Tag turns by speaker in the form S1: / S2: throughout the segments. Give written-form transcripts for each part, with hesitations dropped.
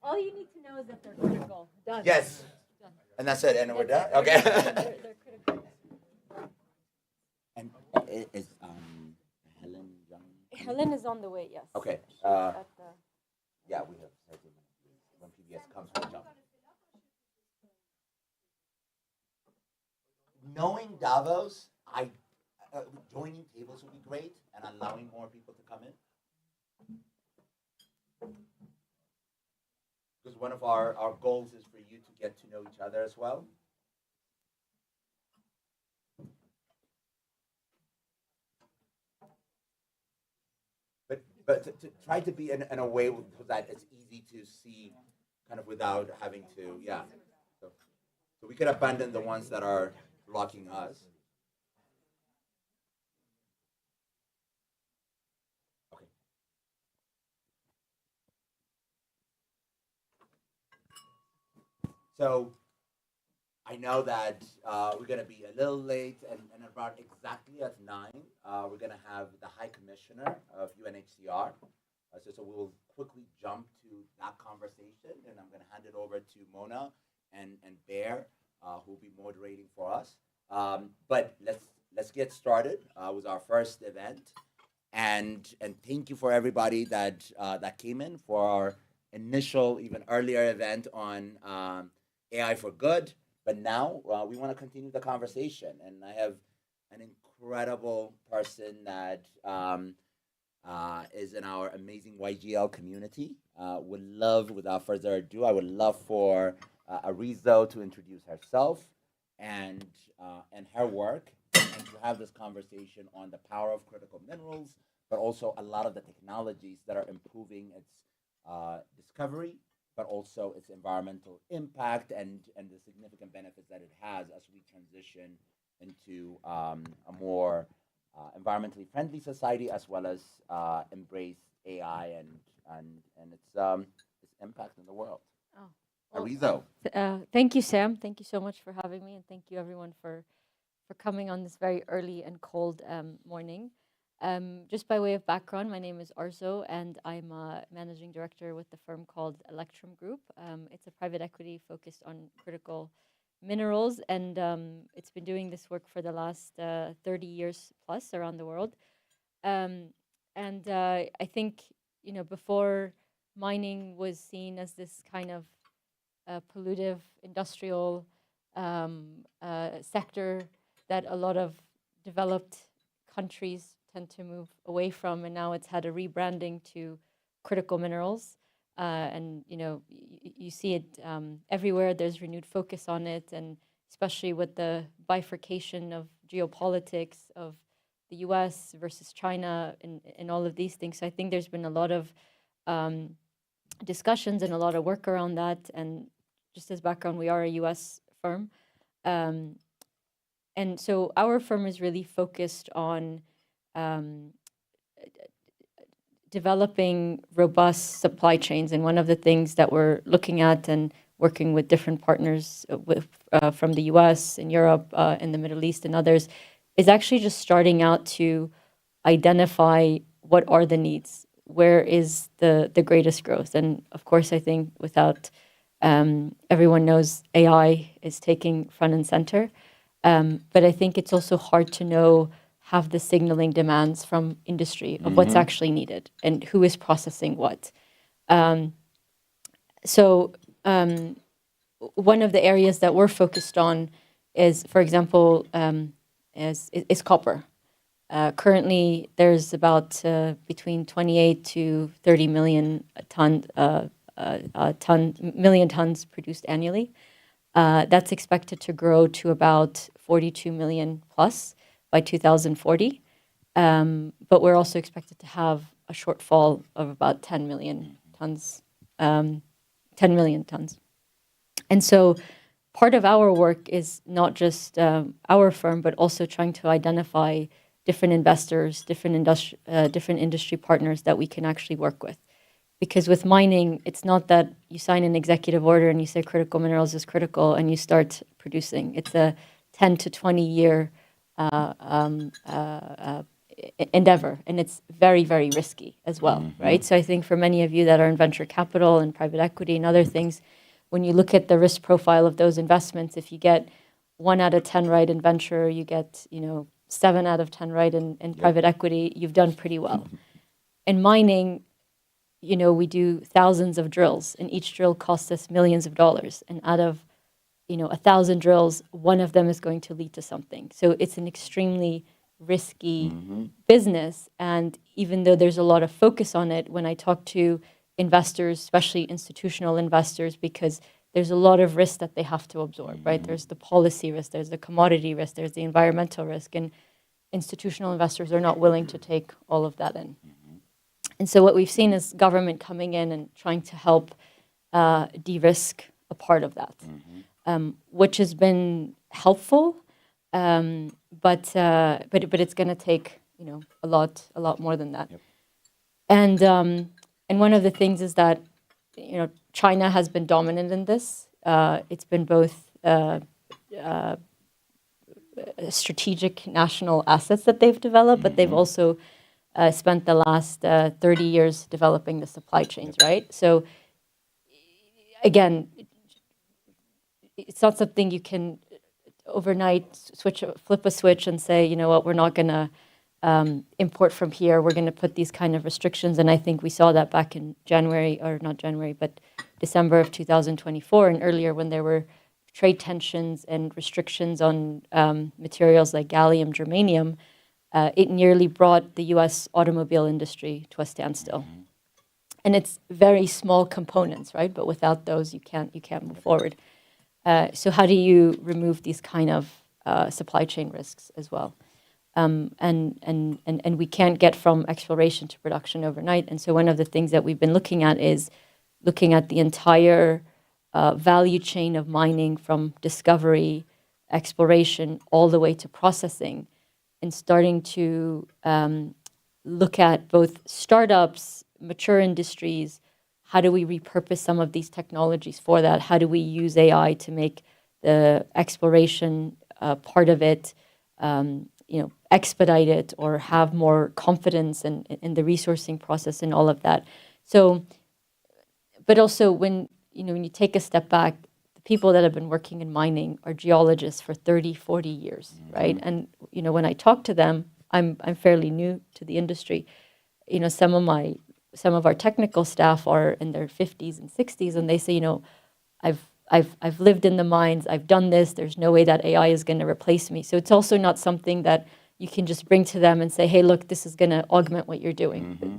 S1: All you need to know is that they're critical. Done.
S2: Yes.
S1: Done.
S2: And that's it. And we're done.
S1: They're
S2: Okay.
S1: critical.
S2: And is Helen Young?
S1: Helen is on the way. Yes.
S2: Okay.
S1: She's at the...
S2: Yeah, we have 30 minutes. When PBS comes, we'll jump. Knowing Davos, joining tables would be great, and allowing more people to come in. Because one of our goals is for you to get to know each other as well. But to try to be in a way so that it's easy to see, kind of without having to, yeah. So we could abandon the ones that are blocking us. Okay. So I know that we're going to be a little late, and about exactly at 9, we're going to have the High Commissioner of UNHCR. So we will quickly jump to that conversation, and I'm going to hand it over to Mona and Bear, who will be moderating for us. But let's get started with our first event, and thank you for everybody that came in for our initial, even earlier event on AI for Good. But now we want to continue the conversation, and I have an incredible person that is in our amazing YGL community. Without further ado, I would love for Arizo to introduce herself and her work, and to have this conversation on the power of critical minerals, but also a lot of the technologies that are improving its discovery, but also its environmental impact and the significant benefits that it has as we transition into a more environmentally friendly society, as well as embrace AI and its impact in the world.
S1: Oh, well,
S2: Arizo.
S1: Thank you, Sam. Thank you so much for having me, and thank you everyone for coming on this very early and cold morning. Just by way of background, my name is Arzo, and I'm a managing director with the firm called Electrum Group. It's a private equity focused on critical minerals, and it's been doing this work for the last 30 years plus around the world. I think, before mining was seen as this kind of pollutive industrial sector that a lot of developed countries tend to move away from, and now it's had a rebranding to critical minerals. And you see it everywhere. There's renewed focus on it, and especially with the bifurcation of geopolitics of the US versus China and all of these things. So I think there's been a lot of discussions and a lot of work around that. And just as background, we are a US firm. And so our firm is really focused on developing robust supply chains. And one of the things that we're looking at and working with different partners from the US and Europe and the Middle East and others is actually just starting out to identify what are the needs, where is the greatest growth. And of course, I think without everyone knows AI is taking front and center. But I think it's also hard to have the signaling demands from industry of what's actually needed and who is processing what. So one of the areas that we're focused on is, for example, is copper. Currently, there's about between 28 to 30 million million tons produced annually. That's expected to grow to about 42 million plus by 2040. But we're also expected to have a shortfall of about 10 million tons. 10 million tons. And so part of our work is not just our firm, but also trying to identify different investors, different industry partners that we can actually work with. Because with mining, it's not that you sign an executive order and you say critical minerals is critical and you start producing. It's a 10 to 20 year endeavor, and it's very, very risky as well, right? So I think for many of you that are in venture capital and private equity and other things, when you look at the risk profile of those investments, if you get 1 out of 10 right in venture, you get 7 out of 10 right in private equity, you've done pretty well. In mining, we do thousands of drills, and each drill costs us millions of dollars. And out of 1,000 drills, one of them is going to lead to something. So it's an extremely risky business. And even though there's a lot of focus on it, when I talk to investors, especially institutional investors, because there's a lot of risk that they have to absorb, right? There's the policy risk, there's the commodity risk, there's the environmental risk, and institutional investors are not willing to take all of that in. And so what we've seen is government coming in and trying to help de-risk a part of that, which has been helpful, but it's going to take a lot more than that. And one of the things is that China has been dominant in this. It's been both strategic national assets that they've developed, but they've also spent the last 30 years developing the supply chains, right? So again, it's not something you can overnight flip a switch and say, you know what, we're not going to import from here. We're going to put these kind of restrictions. And I think we saw that back in December of 2024 and earlier, when there were trade tensions and restrictions on materials like gallium, germanium. It nearly brought the U.S. automobile industry to a standstill. And it's very small components, right? But without those, you can't move forward. So how do you remove these kind of supply chain risks as well? And we can't get from exploration to production overnight. And so one of the things that we've been looking at is looking at the entire value chain of mining, from discovery, exploration, all the way to processing, and starting to look at both startups, mature industries. How do we repurpose some of these technologies for that? How do we use AI to make the exploration part of it, expedite it, or have more confidence in the resourcing process and all of that? So, but also when you take a step back, the people that have been working in mining are geologists for 30, 40 years, right? And when I talk to them, I'm fairly new to the industry. Some of our technical staff are in their 50s and 60s, and they say, I've lived in the mines, I've done this, there's no way that AI is going to replace me. So it's also not something that you can just bring to them and say, hey, look, this is going to augment what you're doing.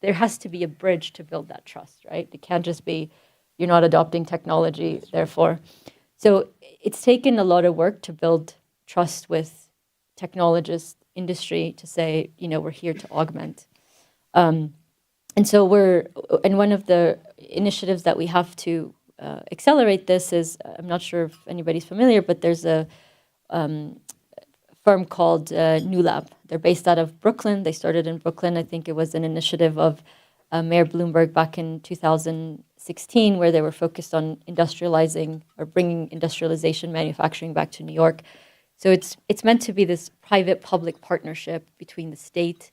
S1: There has to be a bridge to build that trust, right? It can't just be, you're not adopting technology, therefore. So it's taken a lot of work to build trust with technologists, industry, to say, we're here to augment. And so one of the initiatives that we have to accelerate this is, I'm not sure if anybody's familiar, but there's a firm called New Lab. They're based out of Brooklyn. They started in Brooklyn. I think it was an initiative of Mayor Bloomberg back in 2016, where they were focused on industrializing or bringing industrialization manufacturing back to New York. So it's meant to be this private-public partnership between the state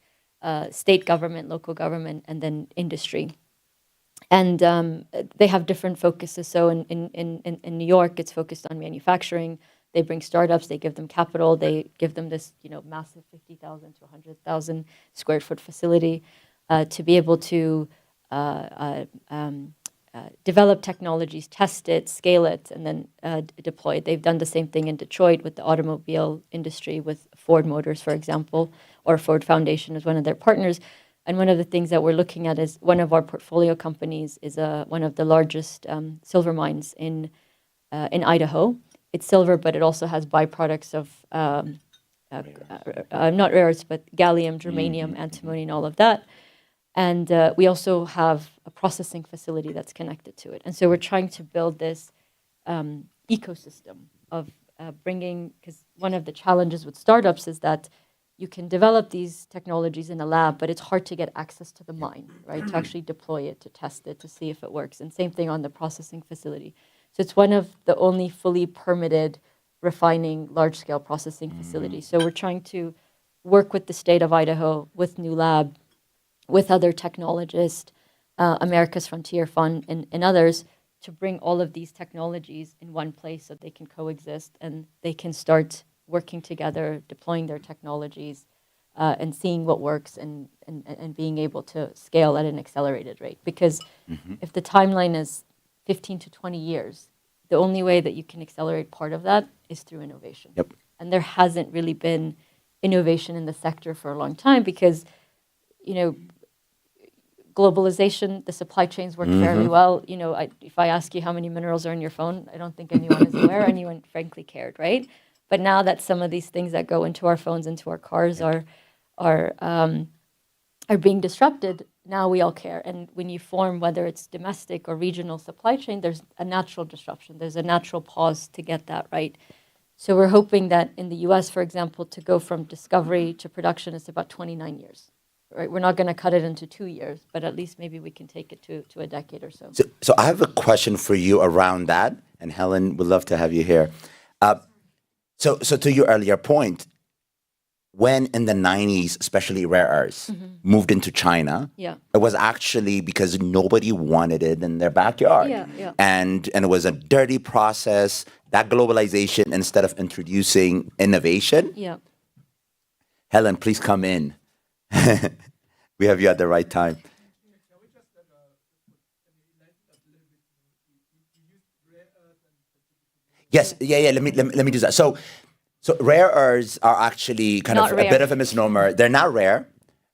S1: government, local government, and then industry. And they have different focuses. So in New York, it's focused on manufacturing. They bring startups, they give them capital, they give them this massive 50,000 to 100,000 square foot facility to be able to develop technologies, test it, scale it, and then deploy it. They've done the same thing in Detroit with the automobile industry, with Ford Motors, for example, or Ford Foundation is one of their partners. And one of the things that we're looking at is one of our portfolio companies is one of the largest silver mines in Idaho. It's silver, but it also has byproducts of not rare earths, but gallium, germanium, antimony, and all of that. And we also have a processing facility that's connected to it. And so we're trying to build this ecosystem of bringing, because one of the challenges with startups is that you can develop these technologies in a lab, but it's hard to get access to the mine, right? To actually deploy it, to test it, to see if it works. And same thing on the processing facility. So it's one of the only fully permitted refining large-scale processing facilities. So we're trying to work with the state of Idaho, with New Lab, with other technologists, America's Frontier Fund, and others, to bring all of these technologies in one place so they can coexist and they can start working together, deploying their technologies, and seeing what works and being able to scale at an accelerated rate. Because if the timeline is 15 to 20 years, the only way that you can accelerate part of that is through innovation.
S2: Yep.
S1: And there hasn't really been innovation in the sector for a long time because, globalization, the supply chains work fairly well. If I ask you how many minerals are in your phone, I don't think anyone is aware, anyone frankly cared, right? But now that some of these things that go into our phones, into our cars are being disrupted, now we all care. And when you form, whether it's domestic or regional supply chain, there's a natural disruption. There's a natural pause to get that right. So we're hoping that in the US, for example, to go from discovery to production is about 29 years. Right, we're not going to cut it into 2 years, but at least maybe we can take it to a decade or so.
S2: So I have a question for you around that, and Helen, would love to have you here. So to your earlier point, when in the 90s, especially rare earths, moved into China, it was actually because nobody wanted it in their backyard. And it was a dirty process. That globalization, instead of introducing innovation, Helen, please come in. We have you at the right time. Yes, yeah. Let me do that. So rare earths are actually kind of a bit of a misnomer. They're not rare.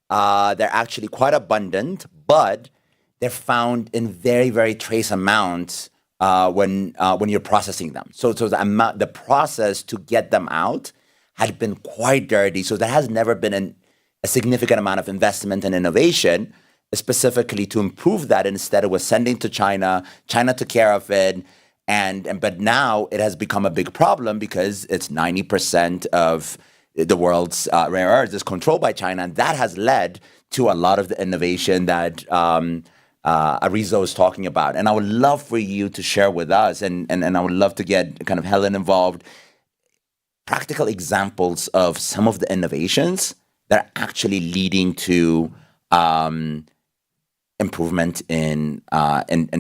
S2: They're actually quite abundant, but they're found in very, very trace amounts when you're processing them. So the process to get them out had been quite dirty. So there has never been a significant amount of investment and innovation, specifically to improve that. Instead, it was sending to China. China took care of it, but now it has become a big problem because it's 90% of the world's rare earths is controlled by China, and that has led to a lot of the innovation that Ariza was talking about. And I would love for you to share with us, and I would love to get kind of Helen involved, practical examples of some of the innovations that are actually leading to improvement in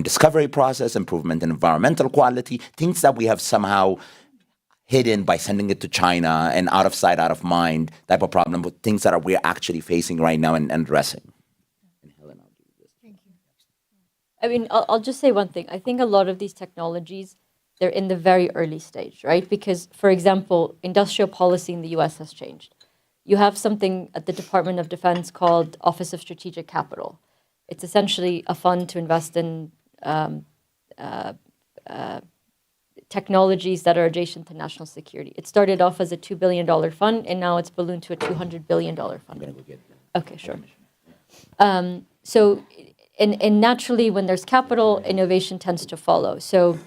S2: discovery process, improvement in environmental quality, things that we have somehow hidden by sending it to China and out of sight, out of mind type of problem, but things that we're actually facing right now and addressing. And Helen, I'll do this.
S1: Thank you. I mean, I'll just say one thing. I think a lot of these technologies, they're in the very early stage, right? Because, for example, industrial policy in the US has changed. You have something at the Department of Defense called Office of Strategic Capital. It's essentially a fund to invest in technologies that are adjacent to national security. It started off as a $2 billion fund, and now it's ballooned to a $200 billion fund.
S2: I'm going to go get that.
S1: Okay, sure. So, and naturally, when there's capital, innovation tends to follow. So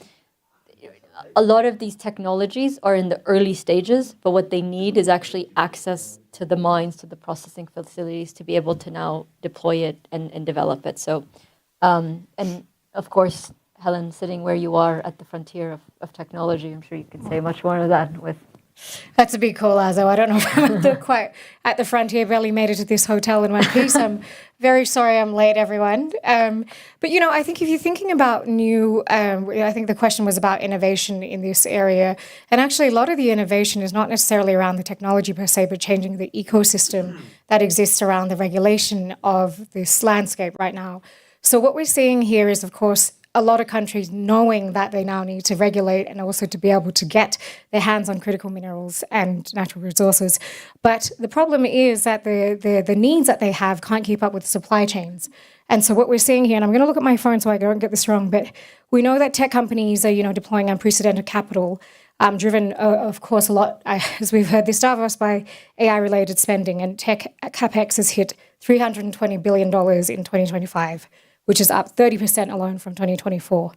S1: a lot of these technologies are in the early stages, but what they need is actually access to the mines, to the processing facilities to be able to now deploy it and develop it. So, and of course, Helen, sitting where you are at the frontier of technology, I'm sure you can say much more of that with.
S3: That's a big call, Azo. I don't know if I'm quite at the frontier, barely made it to this hotel in one piece. I'm very sorry I'm late, everyone. But, I think if you're thinking about new, I think the question was about innovation in this area. And actually, a lot of the innovation is not necessarily around the technology per se, but changing the ecosystem that exists around the regulation of this landscape right now. So what we're seeing here is, of course, a lot of countries knowing that they now need to regulate and also to be able to get their hands on critical minerals and natural resources. But the problem is that the needs that they have can't keep up with supply chains. And so what we're seeing here, and I'm going to look at my phone so I don't get this wrong, but we know that tech companies are, deploying unprecedented capital, driven, of course, a lot, as we've heard this Davos, by AI-related spending. And tech CapEx has hit $320 billion in 2025. Which is up 30% alone from 2024,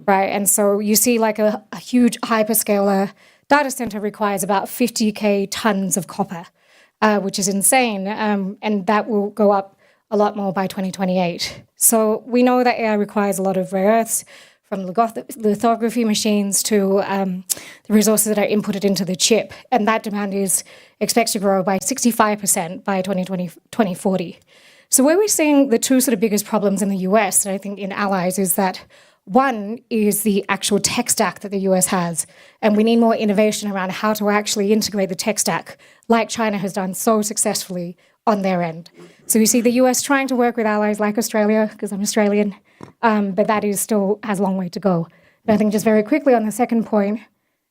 S3: right? And so you see like a huge hyperscaler data center requires about 50K tons of copper, which is insane. And that will go up a lot more by 2028. So we know that AI requires a lot of rare earths from lithography machines to the resources that are inputted into the chip. And that demand is expected to grow by 65% by 2040. So where we're seeing the two sort of biggest problems in the US, and I think in allies, is that one is the actual tech stack that the US has. And we need more innovation around how to actually integrate the tech stack, like China has done so successfully on their end. So you see the US trying to work with allies like Australia, because I'm Australian, but that is still has a long way to go. And I think just very quickly on the second point,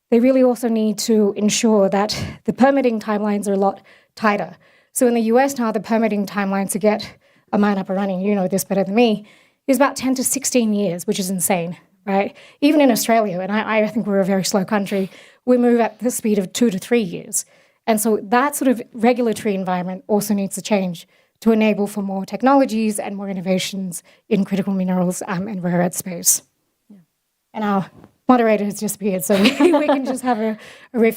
S3: they really also need to ensure that the permitting timelines are a lot tighter. So in the US now, the permitting timeline to get a mine up and running, you know this better than me, is about 10 to 16 years, which is insane, right? Even in Australia, and I think we're a very slow country, we move at the speed of 2 to 3 years. And so that sort of regulatory environment also needs to change to enable for more technologies and more innovations in critical minerals and rare earth space. Yeah. And our moderator has just appeared, so we can just have a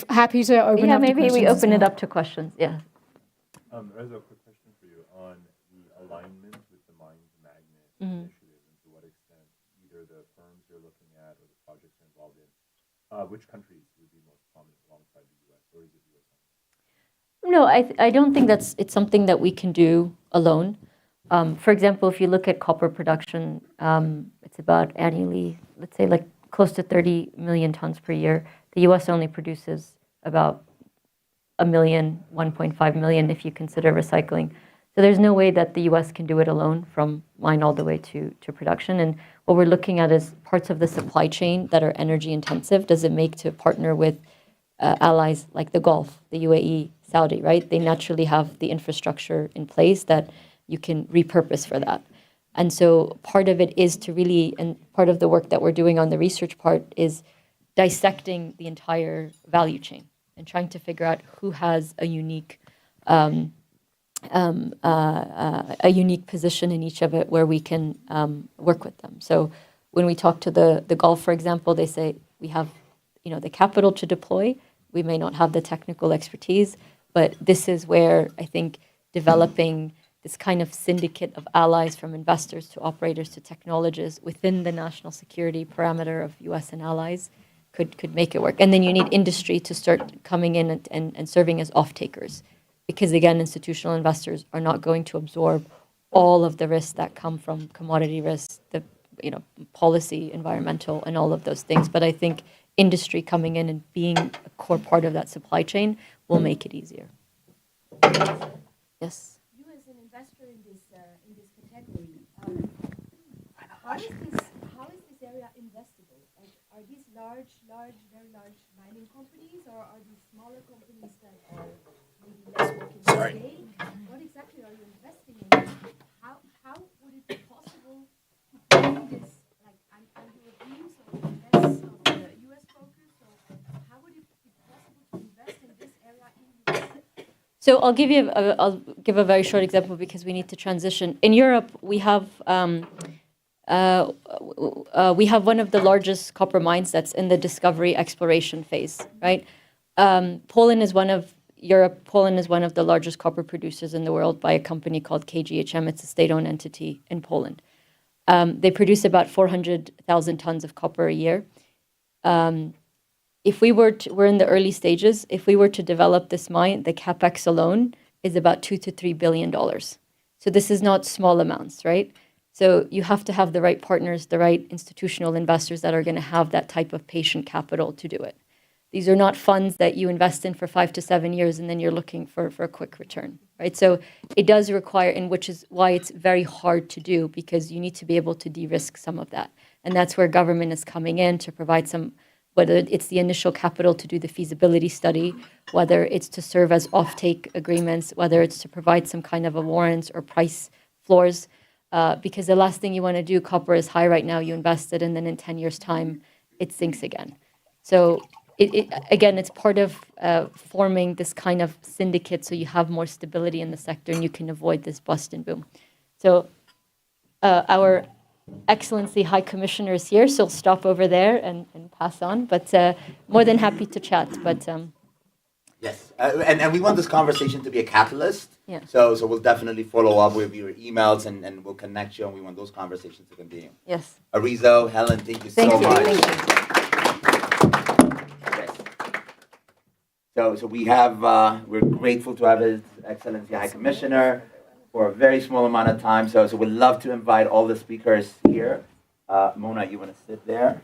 S3: happy to open up to questions.
S1: Yeah, maybe we open it up to questions, yeah.
S4: Reza, a quick question for you on the alignment with the Mines Magnet initiative, and to what extent either the firms you're looking at or the projects you're involved in, which countries would be most prominent alongside the U.S., or is it U.S. only?
S1: No, I don't think it's something that we can do alone. For example, if you look at copper production, it's about annually, let's say like close to 30 million tons per year. The U.S. only produces about 1 million, 1.5 million if you consider recycling. So there's no way that the U.S. can do it alone from mine all the way to production. And what we're looking at is parts of the supply chain that are energy intensive. Does it make to partner with allies like the Gulf, the UAE, Saudi, right? They naturally have the infrastructure in place that you can repurpose for that. And so part of it is to really, and part of the work that we're doing on the research part is dissecting the entire value chain and trying to figure out who has a unique position in each of it where we can work with them. So when we talk to the Gulf, for example, they say we have, the capital to deploy. We may not have the technical expertise, but this is where I think developing this kind of syndicate of allies, from investors to operators to technologists within the national security parameter of U.S. and allies could make it work. And then you need industry to start coming in and serving as off-takers. Because again, institutional investors are not going to absorb all of the risks that come from commodity risks, the policy, environmental, and all of those things. But I think industry coming in and being a core part of that supply chain will make it easier. Yes.
S5: You as an investor in this category, how is this area investable? Like, are these very large mining companies, or are these smaller companies that are maybe less working today? What exactly are you investing in? How would it be possible to bring this, like, are Europeans or less of the US focus, or how would it be possible to invest in this area in US?
S1: So I'll give a very short example because we need to transition. In Europe, we have one of the largest copper mines that's in the discovery exploration phase, right? Poland is one of the largest copper producers in the world by a company called KGHM. It's a state-owned entity in Poland. They produce about 400,000 tons of copper a year. We're in the early stages. If we were to develop this mine, the capex alone is about $2 to $3 billion. So this is not small amounts, right? So you have to have the right partners, the right institutional investors that are going to have that type of patient capital to do it. These are not funds that you invest in for 5 to 7 years and then you're looking for a quick return, right? So it does require, and which is why it's very hard to do, because you need to be able to de-risk some of that. And that's where government is coming in to provide some, whether it's the initial capital to do the feasibility study, whether it's to serve as offtake agreements, whether it's to provide some kind of a warrants or price floors. Because the last thing you want to do, copper is high right now, you invest it, and then in 10 years' time, it sinks again. So again, it's part of forming this kind of syndicate so you have more stability in the sector and you can avoid this bust and boom. So our Excellency High Commissioner is here, so I'll stop over there and pass on. But more than happy to chat. But
S2: Yes, and we want this conversation to be a catalyst.
S1: Yeah.
S2: So we'll definitely follow up with your emails and we'll connect you, and we want those conversations to continue.
S1: Yes.
S2: Arizo, Helen, thank you
S1: Thank
S2: so
S1: you.
S2: much.
S1: Thank you.
S2: Yes. So we have we're grateful to have His Excellency High Commissioner for a very small amount of time. So we'd love to invite all the speakers here. Mona, you want to sit there?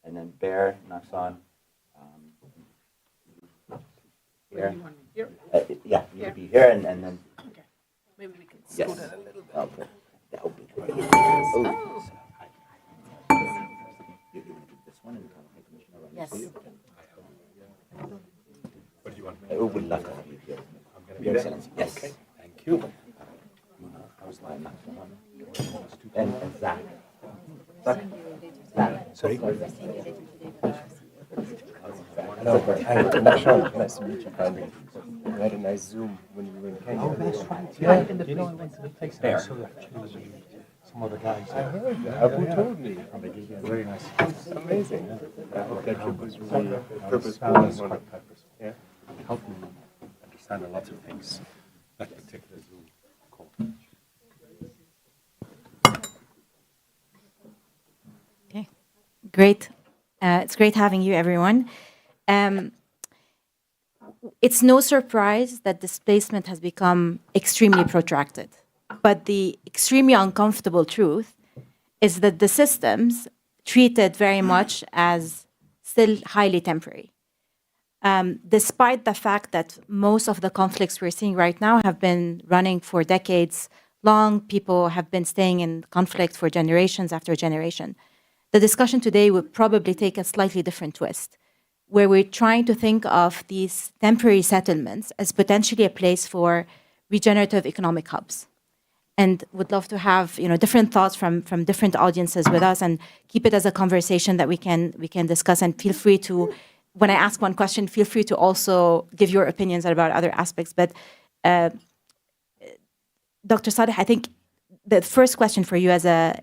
S2: And then Bear, Naksan. Here. Yeah, you can be here, and then.
S6: Okay. Maybe we can
S2: Yes.
S6: scoot it a little bit.
S2: Okay. That would be great. Oh. You want to do this one and High Commissioner run
S1: Yes.
S2: for you?
S4: What do you want me
S2: I would love to have you here.
S4: I'm going to
S2: Your
S4: be there.
S2: Excellency. Yes.
S4: Okay, thank you.
S2: How's my Naksan? And Zach. Zach.
S4: Sorry?
S7: Hello, hi, Nashon. Nice to meet you finally. We had a nice Zoom when we were in Kenya.
S4: Oh, that's right.
S7: Yeah.
S4: You know, I went to the place there. I saw actually some other guys.
S7: I heard that. Abu told me.
S4: And they gave me a very nice
S7: Amazing. I hope that trip was really purposeful.
S4: That
S7: and
S4: was quite
S7: wonderful.
S4: purposeful.
S7: Yeah.
S4: It helped me understand a lot of things. That particular Zoom call.
S8: Okay, great. It's great having you, everyone. It's no surprise that displacement has become extremely protracted. But the extremely uncomfortable truth is that the systems treat it very much as still highly temporary. Despite the fact that most of the conflicts we're seeing right now have been running for decades long, people have been staying in conflict for generations after generation. The discussion today would probably take a slightly different twist, where we're trying to think of these temporary settlements as potentially a place for regenerative economic hubs. And would love to have different thoughts from different audiences with us, and keep it as a conversation that we can discuss. And feel free to, when I ask one question, feel free to also give your opinions about other aspects. But Dr. Saleh, I think the first question for you as a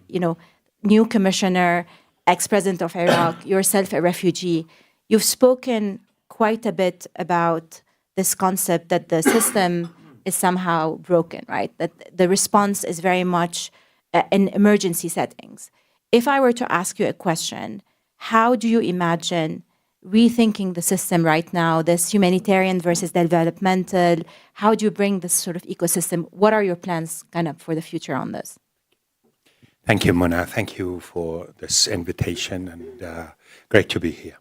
S8: new commissioner, ex-president of Iraq, yourself a refugee, you've spoken quite a bit about this concept that the system is somehow broken, right? That the response is very much in emergency settings. If I were to ask you a question, how do you imagine rethinking the system right now, this humanitarian versus developmental? How do you bring this sort of ecosystem? What are your plans kind of for the future on this?
S9: Thank you, Mona. Thank you for this invitation, and great to be here.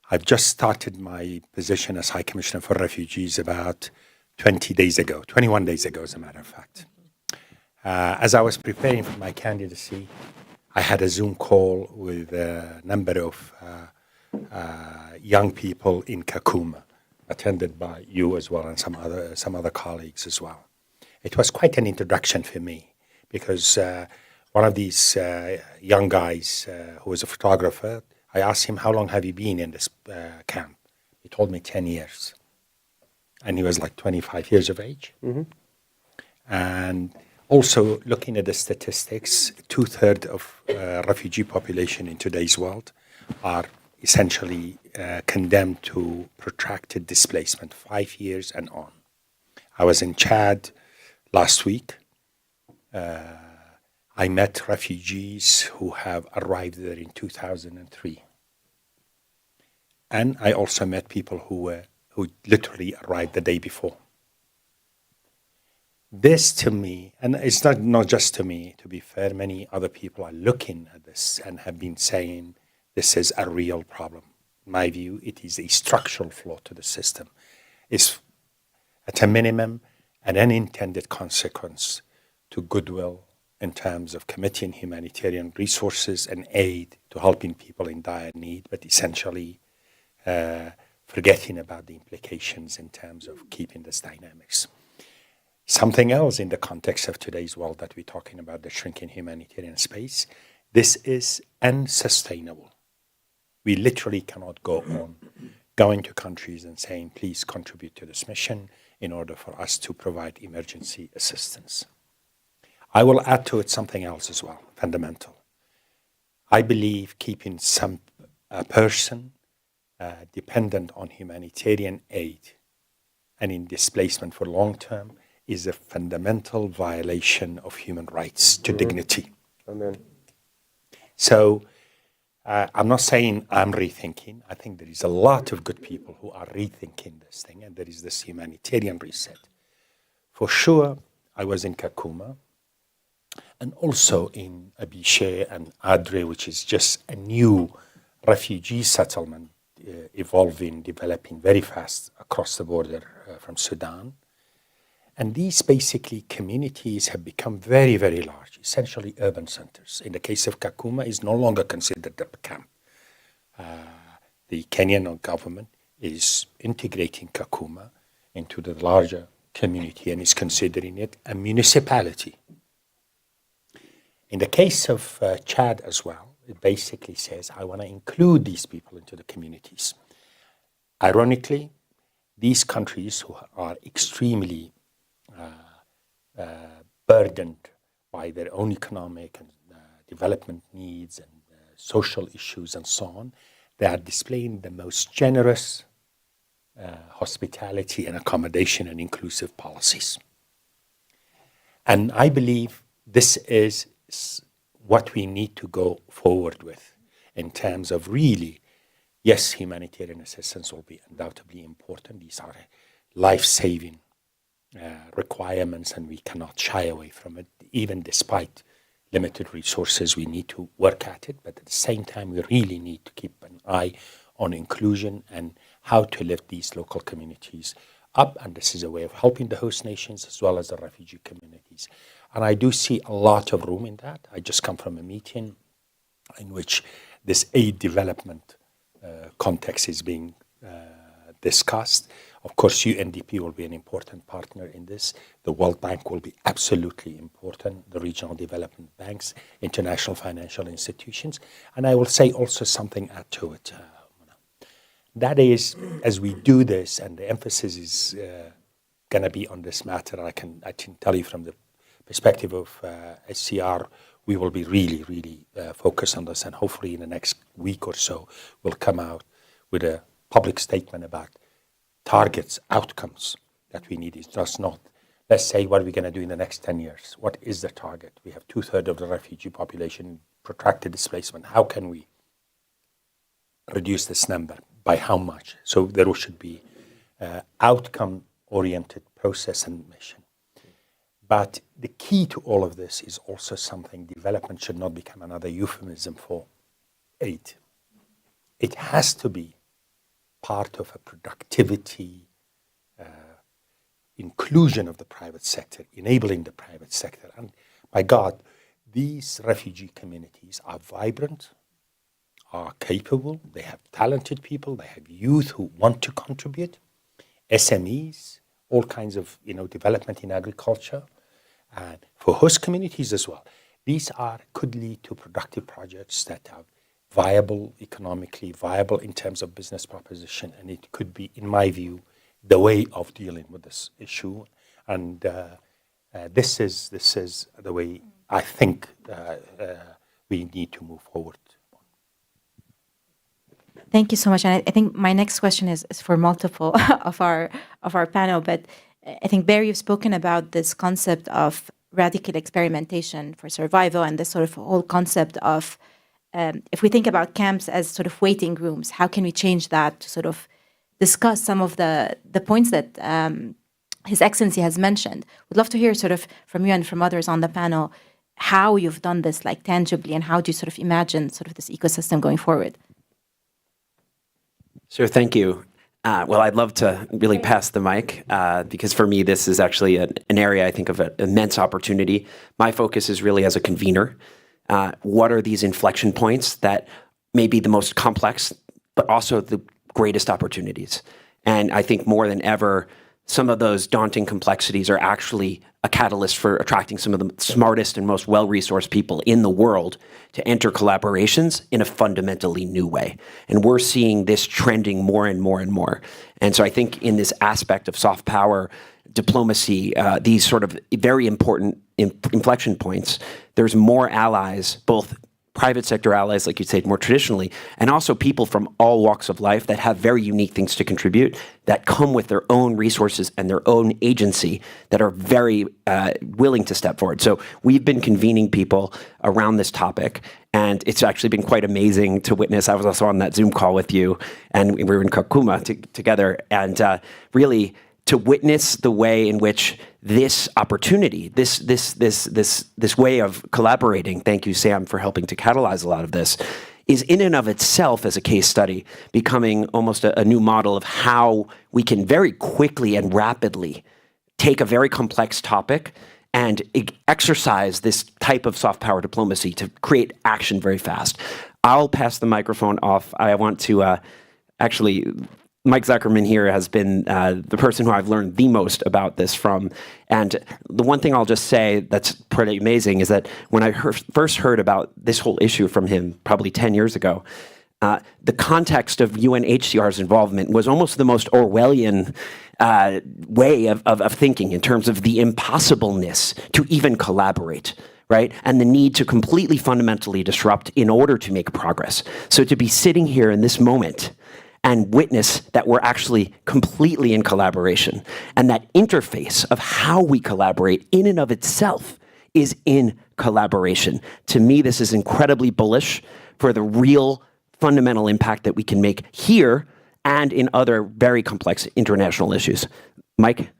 S9: I've just started my position as High Commissioner for Refugees about 21 days ago, as a matter of fact. As I was preparing for my candidacy, I had a Zoom call with a number of young people in Kakuma, attended by you as well and some other colleagues as well. It was quite an introduction for me, because one of these young guys who was a photographer, I asked him, how long have you been in this camp? He told me 10 years. And he was like 25 years of age. Mm-hmm. And also looking at the statistics, 2/3 of refugee population in today's world are essentially condemned to protracted displacement, 5 years and on. I was in Chad last week. I met refugees who have arrived there in 2003. And I also met people who literally arrived the day before. This to me, and it's not just to me, to be fair, many other people are looking at this and have been saying this is a real problem. In my view, it is a structural flaw to the system. It's at a minimum an unintended consequence to goodwill in terms of committing humanitarian resources and aid to helping people in dire need, but essentially forgetting about the implications in terms of keeping this dynamics. Something else in the context of today's world that we're talking about, the shrinking humanitarian space, this is unsustainable. We literally cannot go on going to countries and saying, please contribute to this mission in order for us to provide emergency assistance. I will add to it something else as well, fundamental. I believe keeping some a person dependent on humanitarian aid and in displacement for long term is a fundamental violation of human rights to dignity.
S7: Amen.
S9: So I'm not saying I'm rethinking. I think there is a lot of good people who are rethinking this thing, and there is this humanitarian reset. For sure, I was in Kakuma and also in Abishe and Adre, which is just a new refugee settlement evolving, developing very fast across the border from Sudan. And these basically communities have become very, very large, essentially urban centers. In the case of Kakuma, is no longer considered a camp. The Kenyan government is integrating Kakuma into the larger community and is considering it a municipality. In the case of Chad as well, it basically says, I want to include these people into the communities. Ironically, these countries who are extremely burdened by their own economic and development needs and social issues and so on, they are displaying the most generous hospitality and accommodation and inclusive policies. And I believe this is what we need to go forward with in terms of really, yes, humanitarian assistance will be undoubtedly important. These are life-saving requirements, and we cannot shy away from it. Even despite limited resources, we need to work at it. But at the same time, we really need to keep an eye on inclusion and how to lift these local communities up. And this is a way of helping the host nations as well as the refugee communities. And I do see a lot of room in that. I just come from a meeting in which this aid development context is being discussed. Of course, UNDP will be an important partner in this. The World Bank will be absolutely important, the regional development banks, international financial institutions. And I will say also something add to it. That is, as we do this, and the emphasis is going to be on this matter, I can tell you from the perspective of SCR, we will be really, really focused on this. And hopefully in the next week or so, we'll come out with a public statement about targets, outcomes that we need. It's just not, let's say, what are we going to do in the next 10 years? What is the target? We have 2/3 of the refugee population in protracted displacement. How can we reduce this number? By how much? So there should be outcome-oriented process and mission. But the key to all of this is also something: development should not become another euphemism for aid. It has to be part of a productivity, inclusion of the private sector, enabling the private sector. And by God, these refugee communities are vibrant, are capable, they have talented people, they have youth who want to contribute, SMEs, all kinds of development in agriculture, and for host communities as well. These could lead to productive projects that are viable economically, viable in terms of business proposition, and it could be, in my view, the way of dealing with this issue. And this is the way I think we need to move forward.
S8: Thank you so much. And I think my next question is for multiple of our panel. But I think, Barry, you've spoken about this concept of radical experimentation for survival and this sort of whole concept of, if we think about camps as sort of waiting rooms, how can we change that to sort of discuss some of the points that His Excellency has mentioned? Would love to hear sort of from you and from others on the panel how you've done this like tangibly, and how do you sort of imagine sort of this ecosystem going forward?
S10: Sure, thank you. Well, I'd love to really pass the mic because for me, this is actually an area I think of immense opportunity. My focus is really as a convener. What are these inflection points that may be the most complex, but also the greatest opportunities? And I think more than ever, some of those daunting complexities are actually a catalyst for attracting some of the smartest and most well-resourced people in the world to enter collaborations in a fundamentally new way. And we're seeing this trending more and more and more. And so I think in this aspect of soft power, diplomacy, these sort of very important inflection points, there's more allies, both private sector allies, like you said, more traditionally, and also people from all walks of life that have very unique things to contribute, that come with their own resources and their own agency, that are very willing to step forward. So we've been convening people around this topic, and it's actually been quite amazing to witness. I was also on that Zoom call with you, and we were in Kakuma together, and really to witness the way in which this opportunity, this way of collaborating, thank you, Sam, for helping to catalyze a lot of this, is in and of itself as a case study becoming almost a new model of how we can very quickly and rapidly take a very complex topic and exercise this type of soft power diplomacy to create action very fast. I'll pass the microphone off. I want to actually, Mike Zuckerman here has been the person who I've learned the most about this from. And the one thing I'll just say that's pretty amazing is that when I first heard about this whole issue from him probably 10 years ago, the context of UNHCR's involvement was almost the most Orwellian way of thinking in terms of the impossibleness to even collaborate, right? And the need to completely fundamentally disrupt in order to make progress. So to be sitting here in this moment and witness that we're actually completely in collaboration, and that interface of how we collaborate in and of itself is in collaboration. To me, this is incredibly bullish for the real fundamental impact that we can make here and in other very complex international issues. Mike?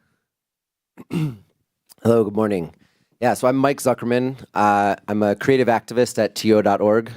S11: Hello, good morning. Yeah, so I'm Mike Zuckerman. I'm a creative activist at to.org.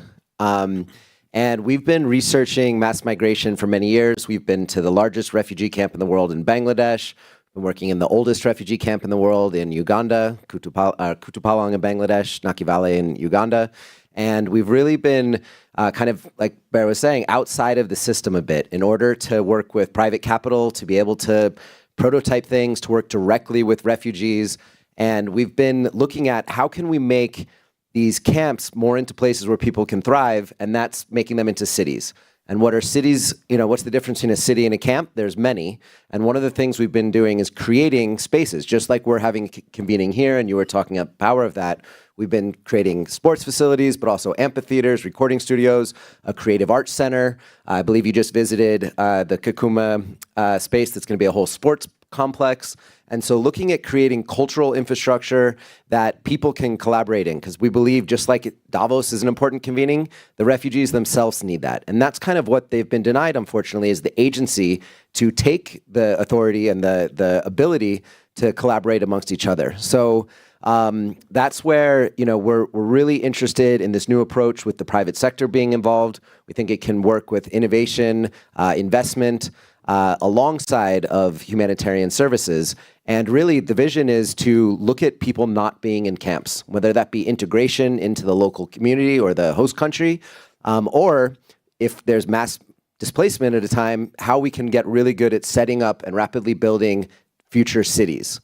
S11: And we've been researching mass migration for many years. We've been to the largest refugee camp in the world in Bangladesh. Been working in the oldest refugee camp in the world in Uganda, Kutupalong in Bangladesh, Nakivale in Uganda. And we've really been kind of, like Bear was saying, outside of the system a bit in order to work with private capital, to be able to prototype things, to work directly with refugees. And we've been looking at how can we make these camps more into places where people can thrive, and that's making them into cities. And what are cities, what's the difference between a city and a camp? There's many. And one of the things we've been doing is creating spaces, just like we're having convening here, and you were talking about the power of that. We've been creating sports facilities, but also amphitheaters, recording studios, a creative arts center. I believe you just visited the Kakuma space that's going to be a whole sports complex. And so looking at creating cultural infrastructure that people can collaborate in, because we believe just like Davos is an important convening, the refugees themselves need that. And that's kind of what they've been denied, unfortunately, is the agency to take the authority and the ability to collaborate amongst each other. So that's where we're really interested in this new approach with the private sector being involved. We think it can work with innovation, investment, alongside of humanitarian services. And really, the vision is to look at people not being in camps, whether that be integration into the local community or the host country, or if there's mass displacement at a time, how we can get really good at setting up and rapidly building future cities.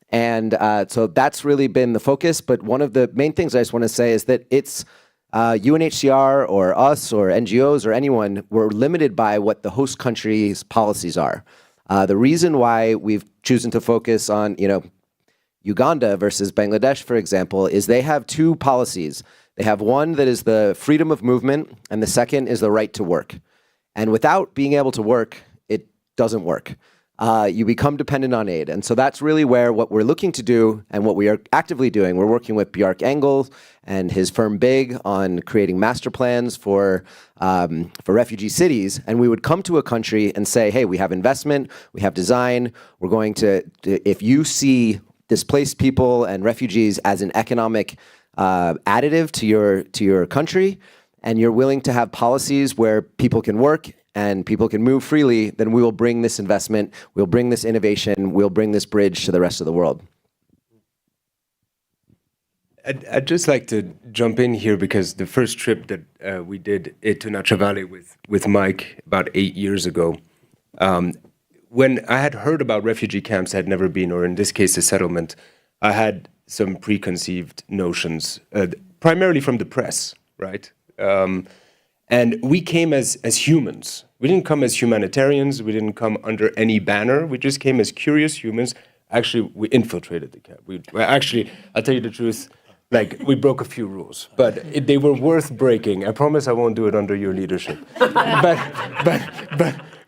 S11: And so that's really been the focus. But one of the main things I just want to say is that it's UNHCR or us or NGOs or anyone, we're limited by what the host country's policies are. The reason why we've chosen to focus on, Uganda versus Bangladesh, for example, is they have two policies. They have one that is the freedom of movement, and the second is the right to work. And without being able to work, it doesn't work. You become dependent on aid. And so that's really where what we're looking to do and what we are actively doing. We're working with Bjarke Engel and his firm Big on creating master plans for refugee cities. And we would come to a country and say, hey, we have investment, we have design. We're going to if you see displaced people and refugees as an economic additive to your country, and you're willing to have policies where people can work and people can move freely, then we will bring this investment, we'll bring this innovation, we'll bring this bridge to the rest of the world.
S7: I'd just like to jump in here because the first trip that we did to Nacha Valley with Mike about 8 years ago, when I had heard about refugee camps, I had never been, or in this case, a settlement, I had some preconceived notions, primarily from the press, right? And we came as humans. We didn't come as humanitarians. We didn't come under any banner. We just came as curious humans. Actually, we infiltrated the camp. Actually, I'll tell you the truth, Like, we broke a few rules, but they were worth breaking. I promise I won't do it under your leadership.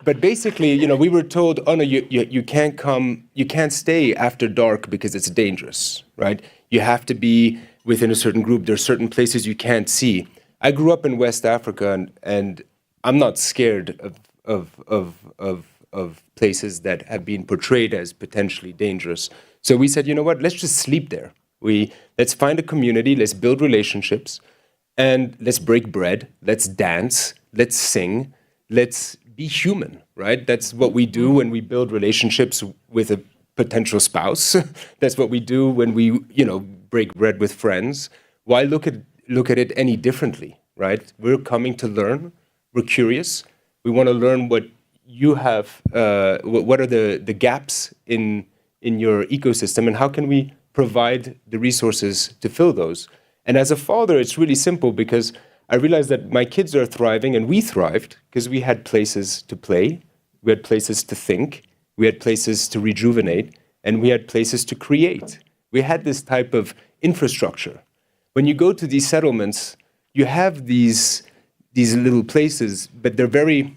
S7: But basically, we were told, oh no, you can't come, you can't stay after dark because it's dangerous, right? You have to be within a certain group. There's certain places you can't see. I grew up in West Africa, and I'm not scared of places that have been portrayed as potentially dangerous. So we said, you know what, let's just sleep there. Let's find a community, let's build relationships, and let's break bread, let's dance, let's sing, let's be human, right? That's what we do when we build relationships with a potential spouse. That's what we do when we, break bread with friends. Why look at it any differently, right? We're coming to learn, we're curious, we want to learn what you have, what are the gaps in your ecosystem, and how can we provide the resources to fill those. And as a father, it's really simple, because I realized that my kids are thriving, and we thrived because we had places to play, we had places to think, we had places to rejuvenate, and we had places to create. We had this type of infrastructure. When you go to these settlements, you have these little places, but they're very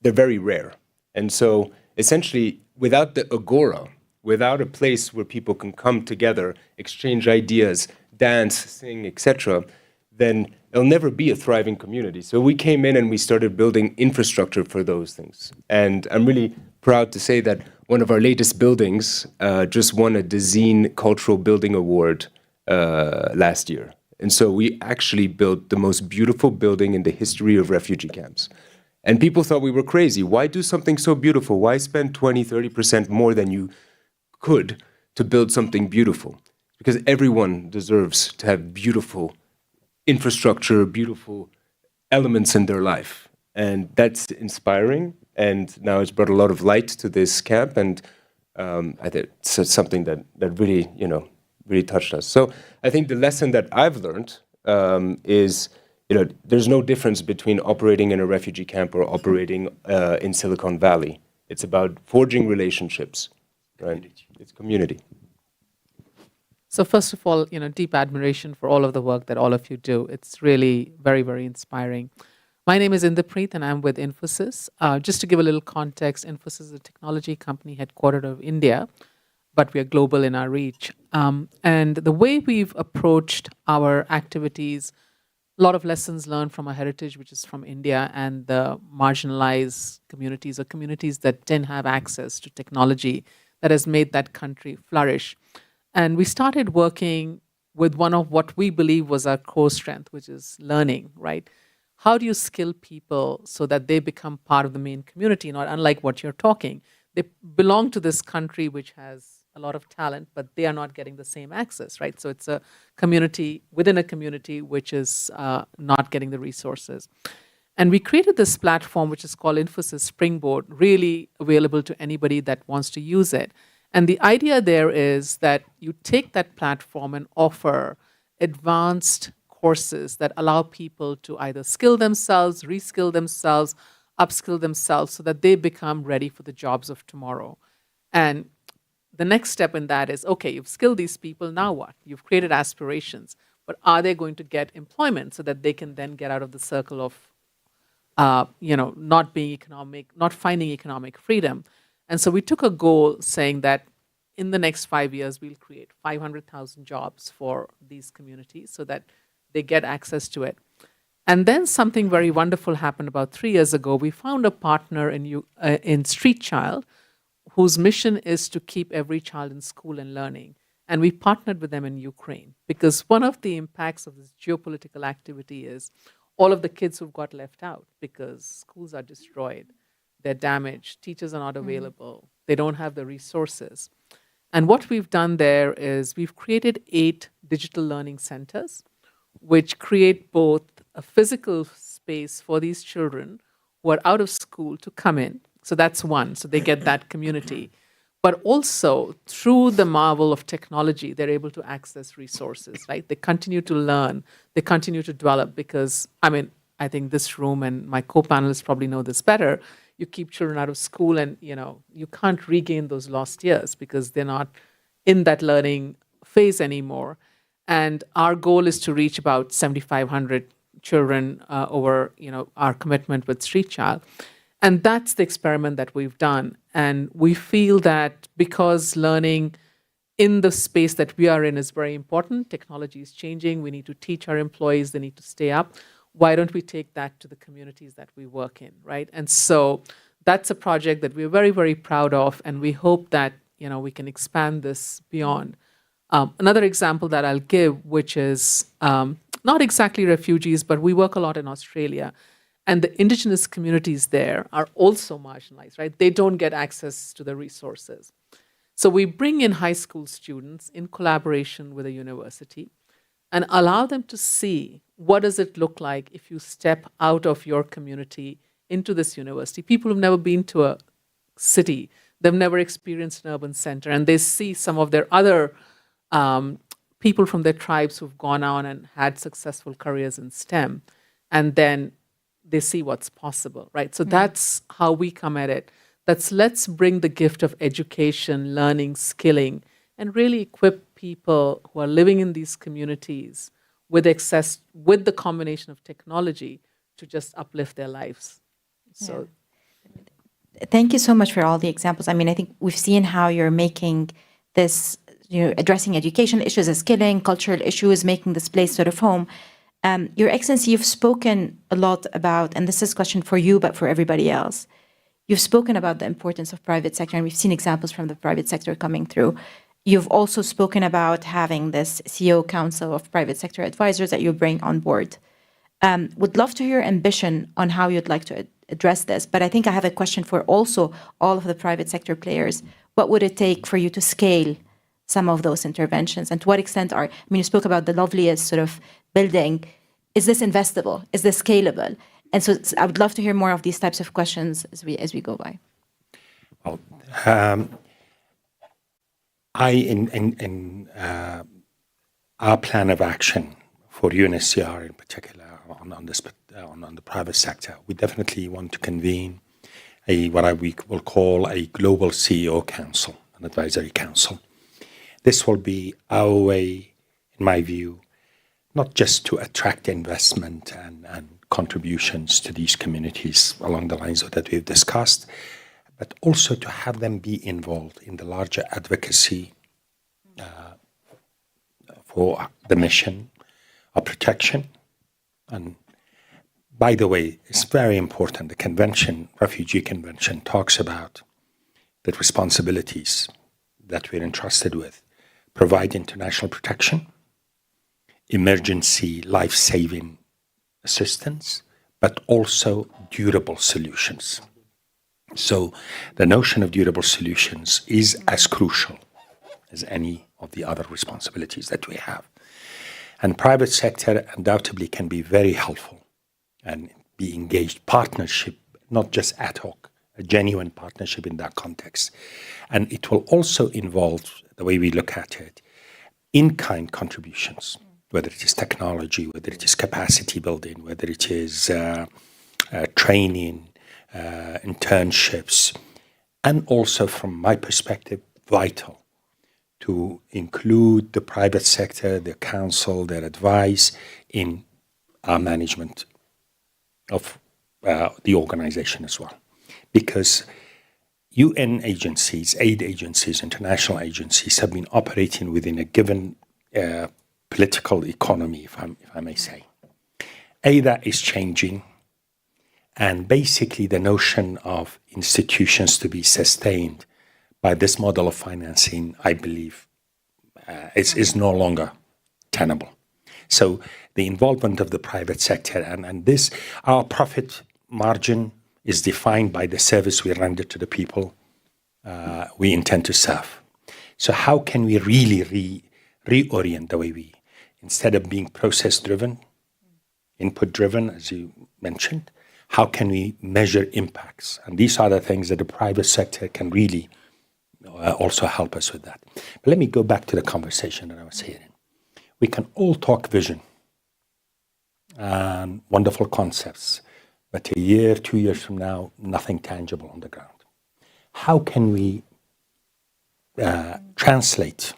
S7: rare. And so essentially, without the agora, without a place where people can come together, exchange ideas, dance, sing, etc., then it'll never be a thriving community. So we came in and we started building infrastructure for those things. And I'm really proud to say that one of our latest buildings just won a Dezeen Cultural Building Award last year. And so we actually built the most beautiful building in the history of refugee camps. And people thought we were crazy. Why do something so beautiful? Why spend 20, 30% more than you could to build something beautiful? Because everyone deserves to have beautiful infrastructure, beautiful elements in their life. And that's inspiring. And now it's brought a lot of light to this camp. And I think it's something that really, really touched us. So I think the lesson that I've learned is, there's no difference between operating in a refugee camp or operating in Silicon Valley. It's about forging relationships, right? It's community.
S6: So first of all, deep admiration for all of the work that all of you do. It's really very, very inspiring. My name is Inderpreet, and I'm with Infosys. Just to give a little context, Infosys is a technology company headquartered in India, but we are global in our reach. And the way we've approached our activities, a lot of lessons learned from our heritage, which is from India, and the marginalized communities or communities that didn't have access to technology that has made that country flourish. And we started working with one of what we believe was our core strength, which is learning, right? How do you skill people so that they become part of the main community? Not unlike what you're talking. They belong to this country which has a lot of talent, but they are not getting the same access, right? So it's a community within a community which is not getting the resources. And we created this platform, which is called Infosys Springboard, really available to anybody that wants to use it. And the idea there is that you take that platform and offer advanced courses that allow people to either skill themselves, reskill themselves, upskill themselves so that they become ready for the jobs of tomorrow. And the next step in that is, okay, you've skilled these people, now what? You've created aspirations, but are they going to get employment so that they can then get out of the circle of, not finding economic freedom? And so we took a goal saying that in the next 5 years, we'll create 500,000 jobs for these communities so that they get access to it. And then something very wonderful happened about 3 years ago. We found a partner in Street Child, whose mission is to keep every child in school and learning. And we partnered with them in Ukraine, because one of the impacts of this geopolitical activity is all of the kids who've got left out because schools are destroyed, they're damaged, teachers are not available, they don't have the resources. And what we've done there is we've created 8 digital learning centers, which create both a physical space for these children who are out of school to come in. So that's one, so they get that community. But also, through the marvel of technology, they're able to access resources, right? They continue to learn, they continue to develop, because, I think this room and my co-panelists probably know this better. You keep children out of school and, you can't regain those lost years because they're not in that learning phase anymore. And our goal is to reach about 7,500 children over, our commitment with Street Child. And that's the experiment that we've done. And we feel that because learning in the space that we are in is very important, technology is changing, we need to teach our employees, they need to stay up. Why don't we take that to the communities that we work in, right? And so that's a project that we're very, very proud of, and we hope that, we can expand this beyond. Another example that I'll give, which is not exactly refugees, but we work a lot in Australia. And the indigenous communities there are also marginalized, right? They don't get access to the resources. So we bring in high school students in collaboration with a university and allow them to see what does it look like if you step out of your community into this university. People who've never been to a city, they've never experienced an urban center, and they see some of their other people from their tribes who've gone on and had successful careers in STEM, and then they see what's possible, right? So that's how we come at it. Let's bring the gift of education, learning, skilling, and really equip people who are living in these communities with access, with the combination of technology to just uplift their lives. So,
S8: Thank you so much for all the examples. I mean, I think we've seen how you're making this, addressing education issues as skilling, cultural issues, making this place sort of home. Your Excellency, you've spoken a lot about, and this is a question for you, but for everybody else. You've spoken about the importance of private sector, and we've seen examples from the private sector coming through. You've also spoken about having this CEO Council of Private Sector Advisors that you bring on board. Would love to hear ambition on how you'd like to address this, but I think I have a question for also all of the private sector players. What would it take for you to scale some of those interventions, and to what extent you spoke about the loveliest sort of building. Is this investable? Is this scalable? And so I would love to hear more of these types of questions as we go by.
S9: Well, in our plan of action for UNHCR in particular on the private sector, we definitely want to convene what we will call a global CEO council, an advisory council. This will be our way, in my view, not just to attract investment and contributions to these communities along the lines of that we've discussed, but also to have them be involved in the larger advocacy for the mission of protection. And by the way, it's very important, the convention, Refugee Convention, talks about the responsibilities that we're entrusted with: provide international protection, emergency life-saving assistance, but also durable solutions. So the notion of durable solutions is as crucial as any of the other responsibilities that we have. And private sector undoubtedly can be very helpful and be engaged partnership, not just ad hoc, a genuine partnership in that context. And it will also involve, the way we look at it, in-kind contributions, whether it is technology, whether it is capacity building, whether it is training, internships, and also, from my perspective, vital to include the private sector, the council, their advice in our management of the organization as well. Because UN agencies, aid agencies, international agencies have been operating within a given political economy, if I may say. That is changing, and basically the notion of institutions to be sustained by this model of financing, I believe, is no longer tenable. So the involvement of the private sector and this, our profit margin is defined by the service we render to the people we intend to serve. So how can we really reorient the way we, instead of being process-driven, input-driven, as you mentioned, how can we measure impacts? And these are the things that the private sector can really also help us with that. But let me go back to the conversation that I was hearing. We can all talk vision and wonderful concepts, but a year, 2 years from now, nothing tangible on the ground. How can we translate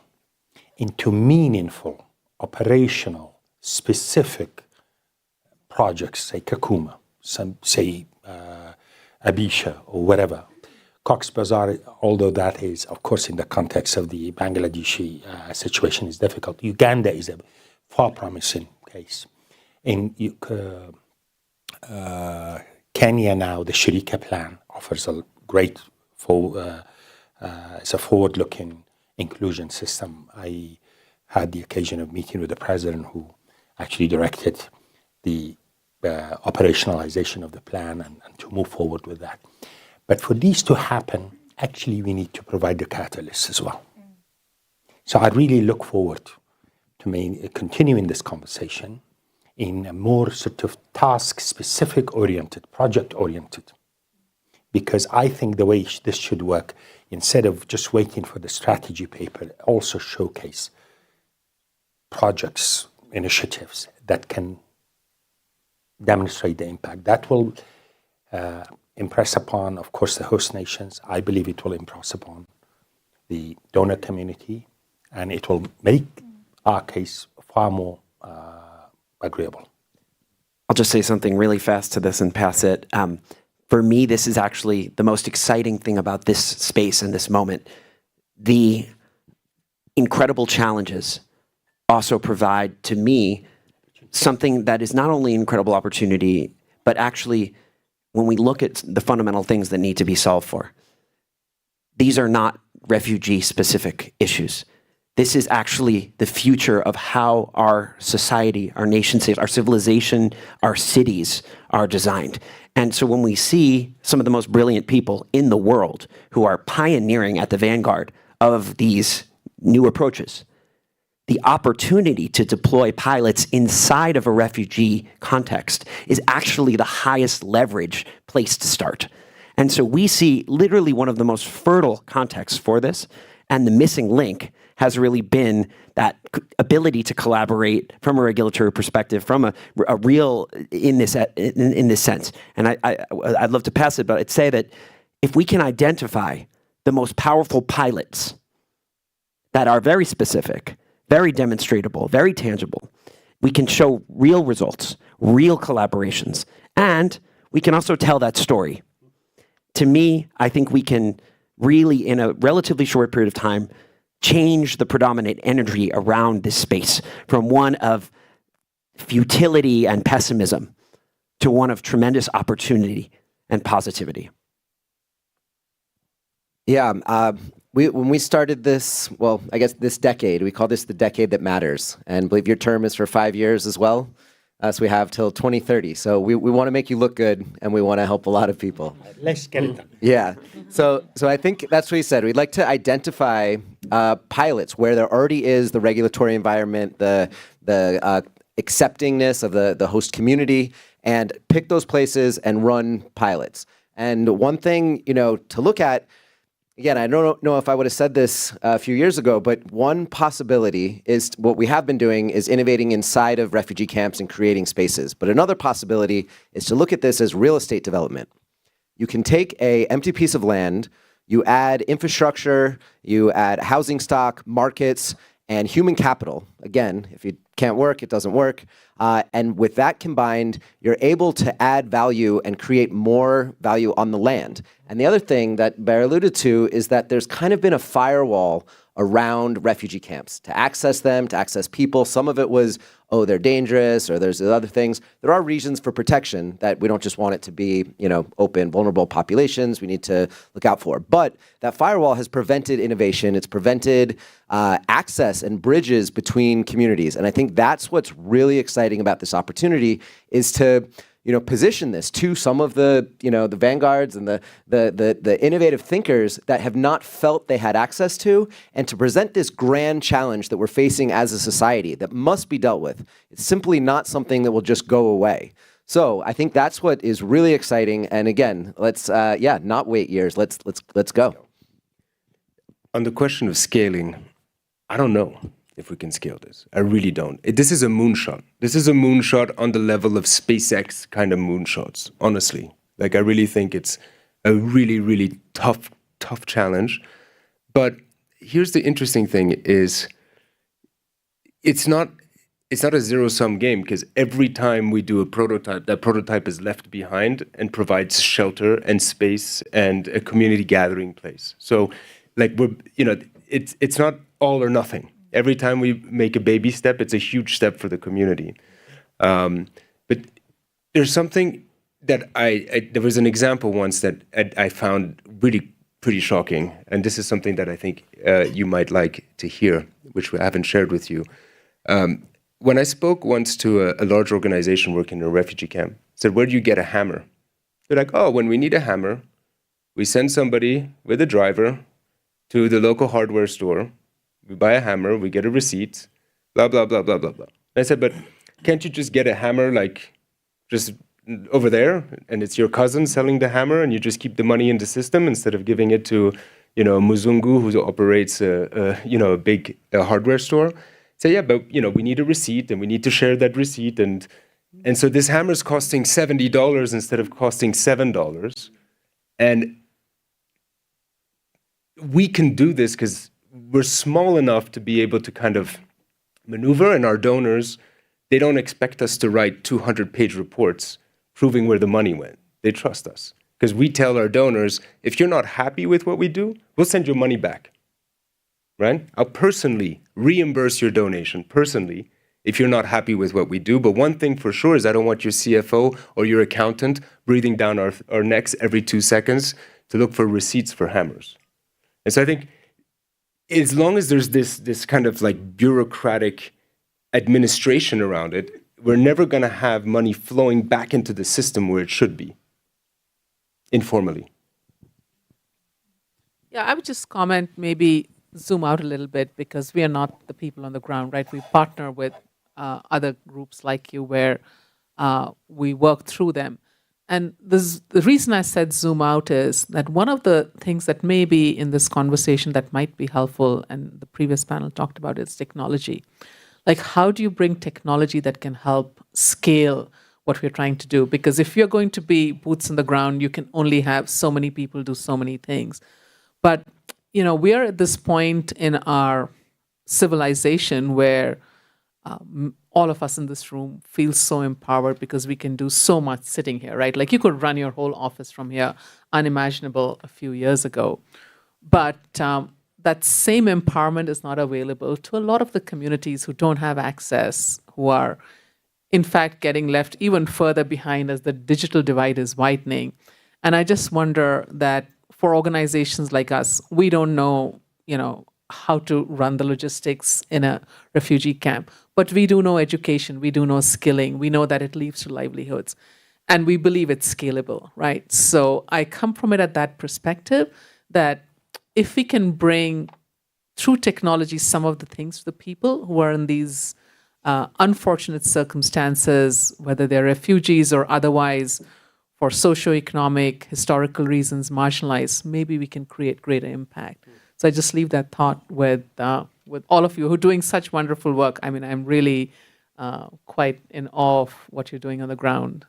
S9: into meaningful, operational, specific projects, say Kakuma, say Abisha, or whatever. Cox's Bazar, although that is, of course, in the context of the Bangladeshi situation, is difficult. Uganda is a far promising case. In Kenya now, the Sharika plan offers a great, it's a forward-looking inclusion system. I had the occasion of meeting with the president who actually directed the operationalization of the plan and to move forward with that. But for these to happen, actually, we need to provide the catalyst as well. So I really look forward to continuing this conversation in a more sort of task-specific oriented, project-oriented, because I think the way this should work, instead of just waiting for the strategy paper, also showcase projects, initiatives that can demonstrate the impact. That will impress upon, of course, the host nations. I believe it will impress upon the donor community, and it will make our case far more agreeable.
S10: I'll just say something really fast to this and pass it. For me, this is actually the most exciting thing about this space and this moment. The incredible challenges also provide, to me, something that is not only an incredible opportunity, but actually, when we look at the fundamental things that need to be solved for, these are not refugee-specific issues. This is actually the future of how our society, our nation states, our civilization, our cities are designed. And so when we see some of the most brilliant people in the world who are pioneering at the vanguard of these new approaches, the opportunity to deploy pilots inside of a refugee context is actually the highest leverage place to start. And so we see literally one of the most fertile contexts for this, and the missing link has really been that ability to collaborate from a regulatory perspective, from a real, in this sense. And I'd love to pass it, but I'd say that if we can identify the most powerful pilots that are very specific, very demonstratable, very tangible, we can show real results, real collaborations, and we can also tell that story. To me, I think we can really, in a relatively short period of time, change the predominant energy around this space from one of futility and pessimism to one of tremendous opportunity and positivity.
S11: Yeah, when we started this, well, I guess this decade, we call this the decade that matters. And I believe your term is for 5 years as well. So we have till 2030. So we want to make you look good, and we want to help a lot of people.
S9: Let's get it done.
S11: Yeah. So I think that's what he said. We'd like to identify pilots where there already is the regulatory environment, the acceptingness of the host community, and pick those places and run pilots. And one thing, to look at, again, I don't know if I would have said this a few years ago, but one possibility is what we have been doing is innovating inside of refugee camps and creating spaces. But another possibility is to look at this as real estate development. You can take an empty piece of land, you add infrastructure, you add housing stock, markets, and human capital. Again, if it can't work, it doesn't work. And with that combined, you're able to add value and create more value on the land. And the other thing that Bear alluded to is that there's kind of been a firewall around refugee camps to access them, to access people. Some of it was, oh, they're dangerous, or there's other things. There are reasons for protection that we don't just want it to be, open, vulnerable populations we need to look out for. But that firewall has prevented innovation. It's prevented access and bridges between communities. And I think that's what's really exciting about this opportunity is to position this to some of the, the vanguards and the innovative thinkers that have not felt they had access to, and to present this grand challenge that we're facing as a society that must be dealt with. It's simply not something that will just go away. So I think that's what is really exciting. And again, let's not wait years. Let's go.
S7: On the question of scaling, I don't know if we can scale this. I really don't. This is a moonshot. This is a moonshot on the level of SpaceX kind of moonshots, honestly. I really think it's a really, really tough challenge. But here's the interesting thing is it's not a zero-sum game, because every time we do a prototype, that prototype is left behind and provides shelter and space and a community gathering place. So like it's not all or nothing. Every time we make a baby step, it's a huge step for the community. But there's something that there was an example once that I found really pretty shocking, and this is something that I think you might like to hear, which I haven't shared with you. When I spoke once to a large organization working in a refugee camp, I said, "Where do you get a hammer?" They're like, "Oh, when we need a hammer, we send somebody with a driver to the local hardware store. We buy a hammer, we get a receipt, blah, blah, blah, blah, blah, blah." And I said, "But can't you just get a hammer like just over there, and it's your cousin selling the hammer, and you just keep the money in the system instead of giving it to, Muzungu, who operates a big hardware store?" Say, "Yeah, but we need a receipt, and we need to share that receipt, and so this hammer is costing $70 instead of costing $7, and we can do this because we're small enough to be able to kind of maneuver, and our donors, they don't expect us to write 200-page reports proving where the money went. They trust us because we tell our donors, if you're not happy with what we do, we'll send your money back. Right? I'll personally reimburse your donation, personally, if you're not happy with what we do. But one thing for sure is I don't want your CFO or your accountant breathing down our necks every 2 seconds to look for receipts for hammers." And so I think as long as there's this kind of like bureaucratic administration around it, we're never going to have money flowing back into the system where it should be, informally.
S6: Yeah, I would just comment, maybe zoom out a little bit, because we are not the people on the ground, right? We partner with other groups like you where we work through them. And the reason I said zoom out is that one of the things that may be in this conversation that might be helpful, and the previous panel talked about, is technology. Like, how do you bring technology that can help scale what we're trying to do? Because if you're going to be boots on the ground, you can only have so many people do so many things. But we are at this point in our civilization where all of us in this room feel so empowered because we can do so much sitting here, right? Like, you could run your whole office from here, unimaginable a few years ago. But that same empowerment is not available to a lot of the communities who don't have access, who are, in fact, getting left even further behind as the digital divide is widening. And I just wonder that for organizations like us, we don't know, how to run the logistics in a refugee camp. But we do know education, we do know skilling, we know that it leads to livelihoods. And we believe it's scalable, right? So I come from it at that perspective, that if we can bring, through technology, some of the things to the people who are in these unfortunate circumstances, whether they're refugees or otherwise, for socioeconomic, historical reasons, marginalized, maybe we can create greater impact. So I just leave that thought with all of you who are doing such wonderful work. I mean, I'm really quite in awe of what you're doing on the ground.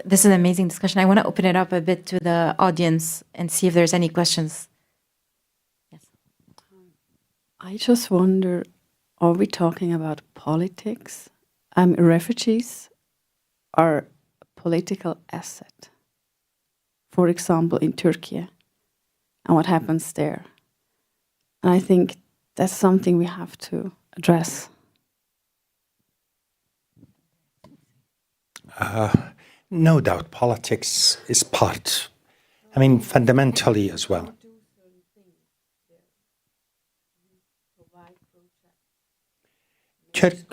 S8: This is an amazing discussion. I want to open it up a bit to the audience and see if there's any questions. Yes.
S12: I just wonder, are we talking about politics? Refugees are a political asset. For example, in Turkey, and what happens there. And I think that's something we have to address.
S9: No doubt politics is part, fundamentally as well. Turkey.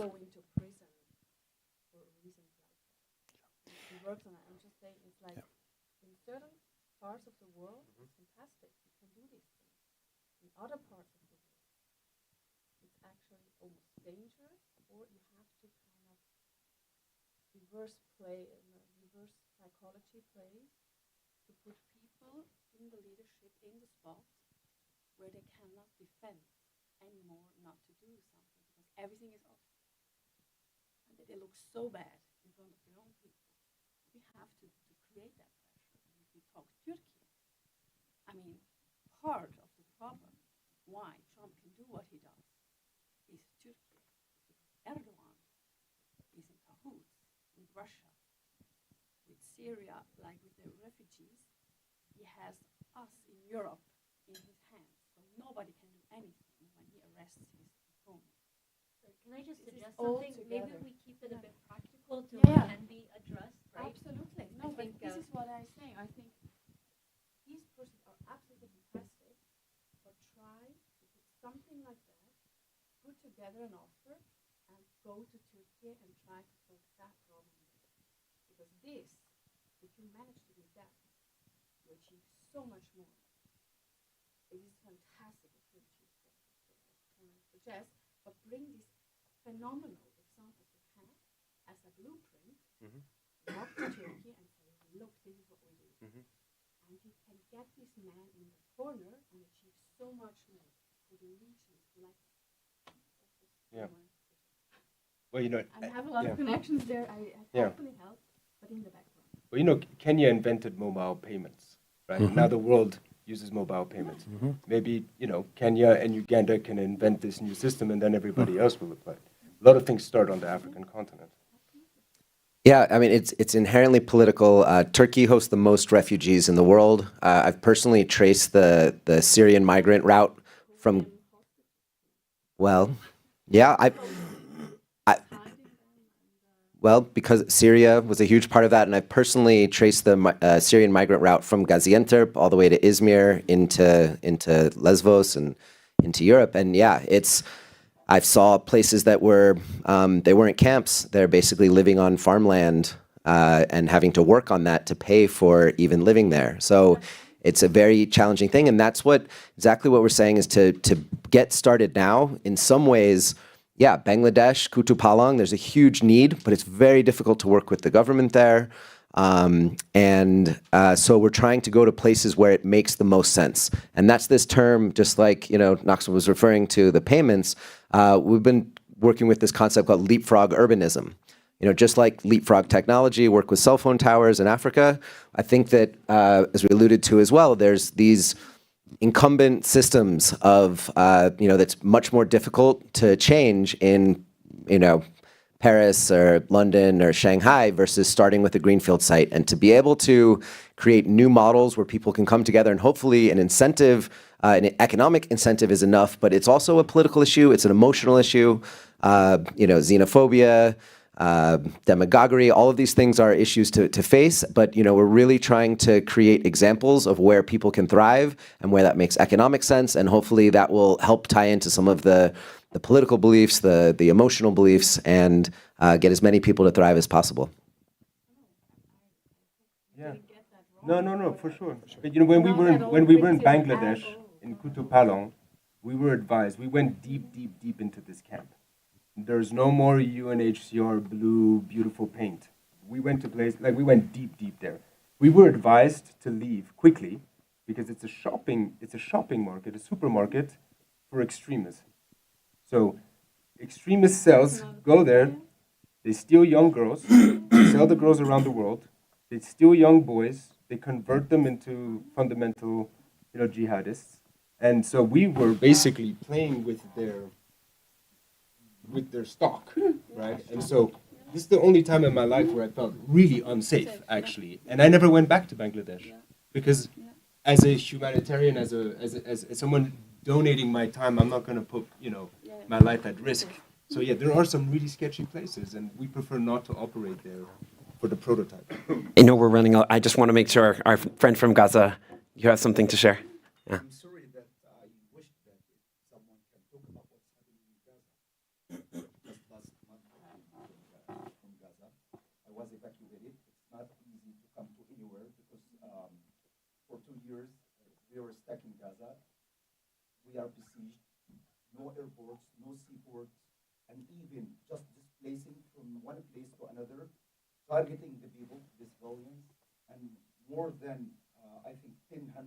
S12: Parts of the world, it's fantastic. You can do these things. In other parts of the world, it's actually almost dangerous, or you have to kind of reverse psychology plays to put people in the leadership in the spots where they cannot defend anymore not to do something because everything is off. And they look so bad in front of their own people. We have to create that pressure. And if we talk Turkey, part of the problem why Trump can do what he does is Turkey. Erdogan is in cahoots with Russia, with Syria, like with the refugees. He has us in Europe in his hands, so nobody can do anything when he arrests his opponent.
S1: Can I just suggest
S12: all
S1: something?
S12: together.
S1: Maybe we keep it a bit practical to
S12: Yeah.
S1: what can be addressed, right?
S12: Absolutely. No, but
S1: think,
S12: this is what I say. I think these persons are absolutely fantastic, but try to put something like that, put together an offer, and go to Turkey and try to solve that problem there. Because this, if you manage to do that, you achieve so much more. It is fantastic what you achieve, can I suggest, but bring these phenomenal examples you have as a blueprint, walk to Turkey and say, look, this is what we do. And you can get this man in the corner and achieve so much more for the regions like
S7: Yeah. Well,
S12: and have a lot of connections there. I
S7: Yeah.
S12: hopefully help, but in the background.
S7: Well, Kenya invented mobile payments, right? Now the world uses mobile payments. Maybe, Kenya and Uganda can invent this new system and then everybody else will apply it. A lot of things start on the African continent.
S11: Yeah, I mean, it's inherently political. Turkey hosts the most refugees in the world. I've personally traced the Syrian migrant route from, well, yeah, well, because Syria was a huge part of that, and I've personally traced the Syrian migrant route from Gaziantep all the way to Izmir into Lesbos and into Europe. And yeah, I saw places that were, they weren't camps. They're basically living on farmland and having to work on that to pay for even living there. So it's a very challenging thing. And that's exactly what we're saying is to get started now. In some ways, yeah, Bangladesh, Kutu Palang, there's a huge need, but it's very difficult to work with the government there. So we're trying to go to places where it makes the most sense. And that's this term, just like, Knox was referring to the payments, we've been working with this concept called leapfrog urbanism. Just like leapfrog technology, work with cell phone towers in Africa, I think that, as we alluded to as well, there's these incumbent systems of, that's much more difficult to change in, Paris or London or Shanghai versus starting with a greenfield site. And to be able to create new models where people can come together and hopefully an incentive, an economic incentive is enough, but it's also a political issue, it's an emotional issue, xenophobia, demagoguery, all of these things are issues to face, but we're really trying to create examples of where people can thrive and where that makes economic sense, and hopefully that will help tie into some of the political beliefs, the emotional beliefs, and get as many people to thrive as possible.
S7: Yeah. No, for sure. But when we were in Bangladesh, in Kutu Palang, we were advised, we went deep into this camp. There's no more UNHCR blue, beautiful paint. We went deep there. We were advised to leave quickly because it's a shopping market, a supermarket for extremists. So extremist cells go there, they steal young girls, sell the girls around the world, they steal young boys, they convert them into fundamental, jihadists. And so we were basically playing with their stock, right? And so this is the only time in my life where I felt really unsafe, actually. And I never went back to Bangladesh because as a humanitarian, as someone donating my time, I'm not going to put, my life at risk. So yeah, there are some really sketchy places, and we prefer not to operate there for the prototype.
S10: I know we're running out. I just want to make sure our friend from Gaza, you have something to share. Yeah.
S13: I'm sorry that I wish that someone can talk about what's happening in Gaza. Just last month from Gaza, I was evacuated. It's not easy to come to anywhere because for 2 years we were stuck in Gaza. We are besieged, no airports, no seaports, and even just displacing from one place to another, targeting the people, the civilians, and more than I think 100,000 of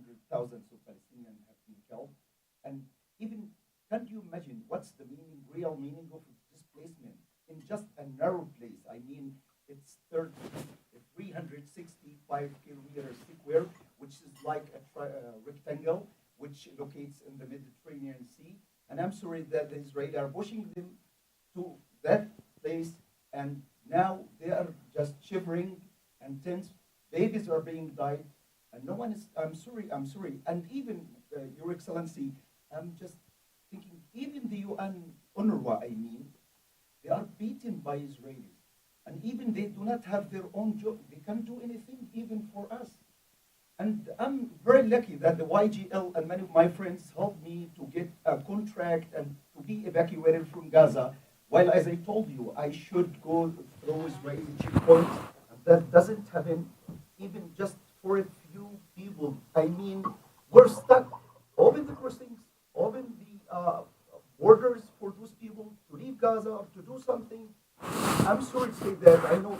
S13: Palestinians have been killed. And even, can you imagine what's the real meaning of displacement in just a narrow place? I mean, it's 365 kilometers square, which is like a rectangle, which locates in the Mediterranean Sea. And I'm sorry that the Israelis are pushing them to that place, and now they are just shivering and tense. Babies are being died, and no one is. I'm sorry. And even Your Excellency, I'm just thinking, even the UN, UNRWA, I mean, they are beaten by Israelis, and even they do not have their own job. They can't do anything even for us. And I'm very lucky that the YGL and many of my friends helped me to get a contract and to be evacuated from Gaza. While, as I told you, I should go through Israeli checkpoints. That doesn't happen, even just for a few people. I mean, we're stuck. Open the crossings, open the borders for those people to leave Gaza or to do something. I'm sorry to say that. I know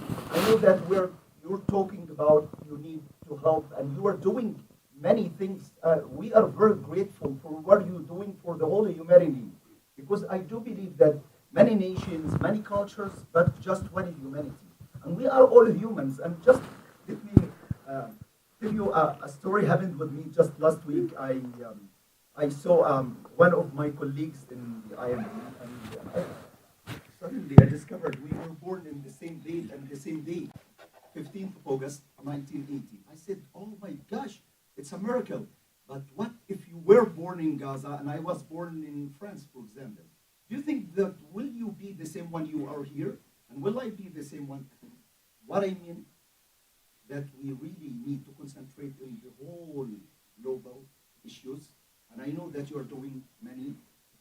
S13: that you're talking about you need to help, and you are doing many things. We are very grateful for what you're doing for the whole humanity, because I do believe that many nations, many cultures, but just one humanity. And we are all humans. And just let me tell you a story happened with me just last week. I saw one of my colleagues in the IMF, and suddenly I discovered we were born in the same date and the same day, 15th of August, 1980. I said, oh my gosh, it's a miracle. But what if you were born in Gaza and I was born in France, for example? Do you think that will you be the same one you are here? And will I be the same one? What I mean, that we really need to concentrate on the whole global issues. And I know that you are doing many,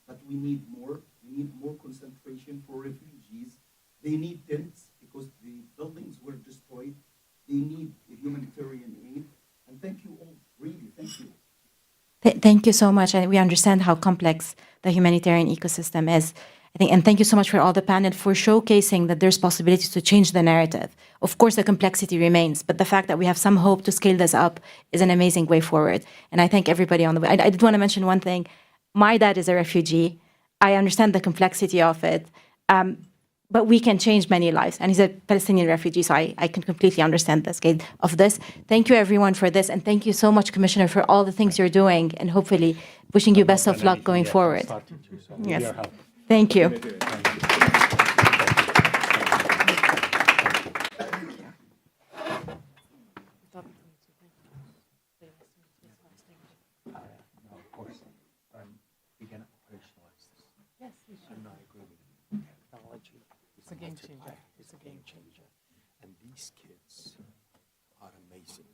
S13: but we need more. We need more concentration for refugees. They need tents because the buildings were destroyed. They need humanitarian aid. And thank you all, really, thank you.
S8: Thank you so much. And we understand how complex the humanitarian ecosystem is. I think, and thank you so much for all the panel for showcasing that there's possibilities to change the narrative. Of course, the complexity remains, but the fact that we have some hope to scale this up is an amazing way forward. And I thank everybody on the way. I did want to mention one thing. My dad is a refugee. I understand the complexity of it, but we can change many lives. And he's a Palestinian refugee, so I can completely understand the scale of this. Thank you, everyone, for this. And thank you so much, Commissioner, for all the things you're doing, and hopefully wishing you best of luck going forward. Yes. Thank you.
S6: Yes, we should. And I agree with you. Technology is a game changer. It's a game changer.
S9: And these kids are amazing.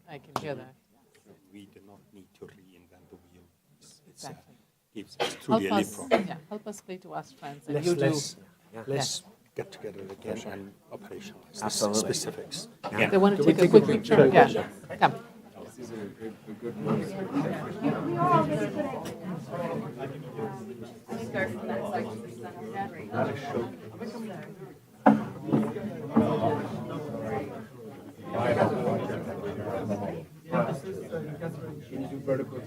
S6: I can hear that.
S9: We do not need to reinvent the wheel.
S6: Exactly.
S9: It's truly a leapfrog.
S6: Help us play to our strengths, and you do.
S9: Let's get together again and operationalize the
S10: Absolutely.
S9: specifics.
S6: Yeah. They want to take a quick picture. Yeah. Come.
S2: These are good ones. Can you do vertical?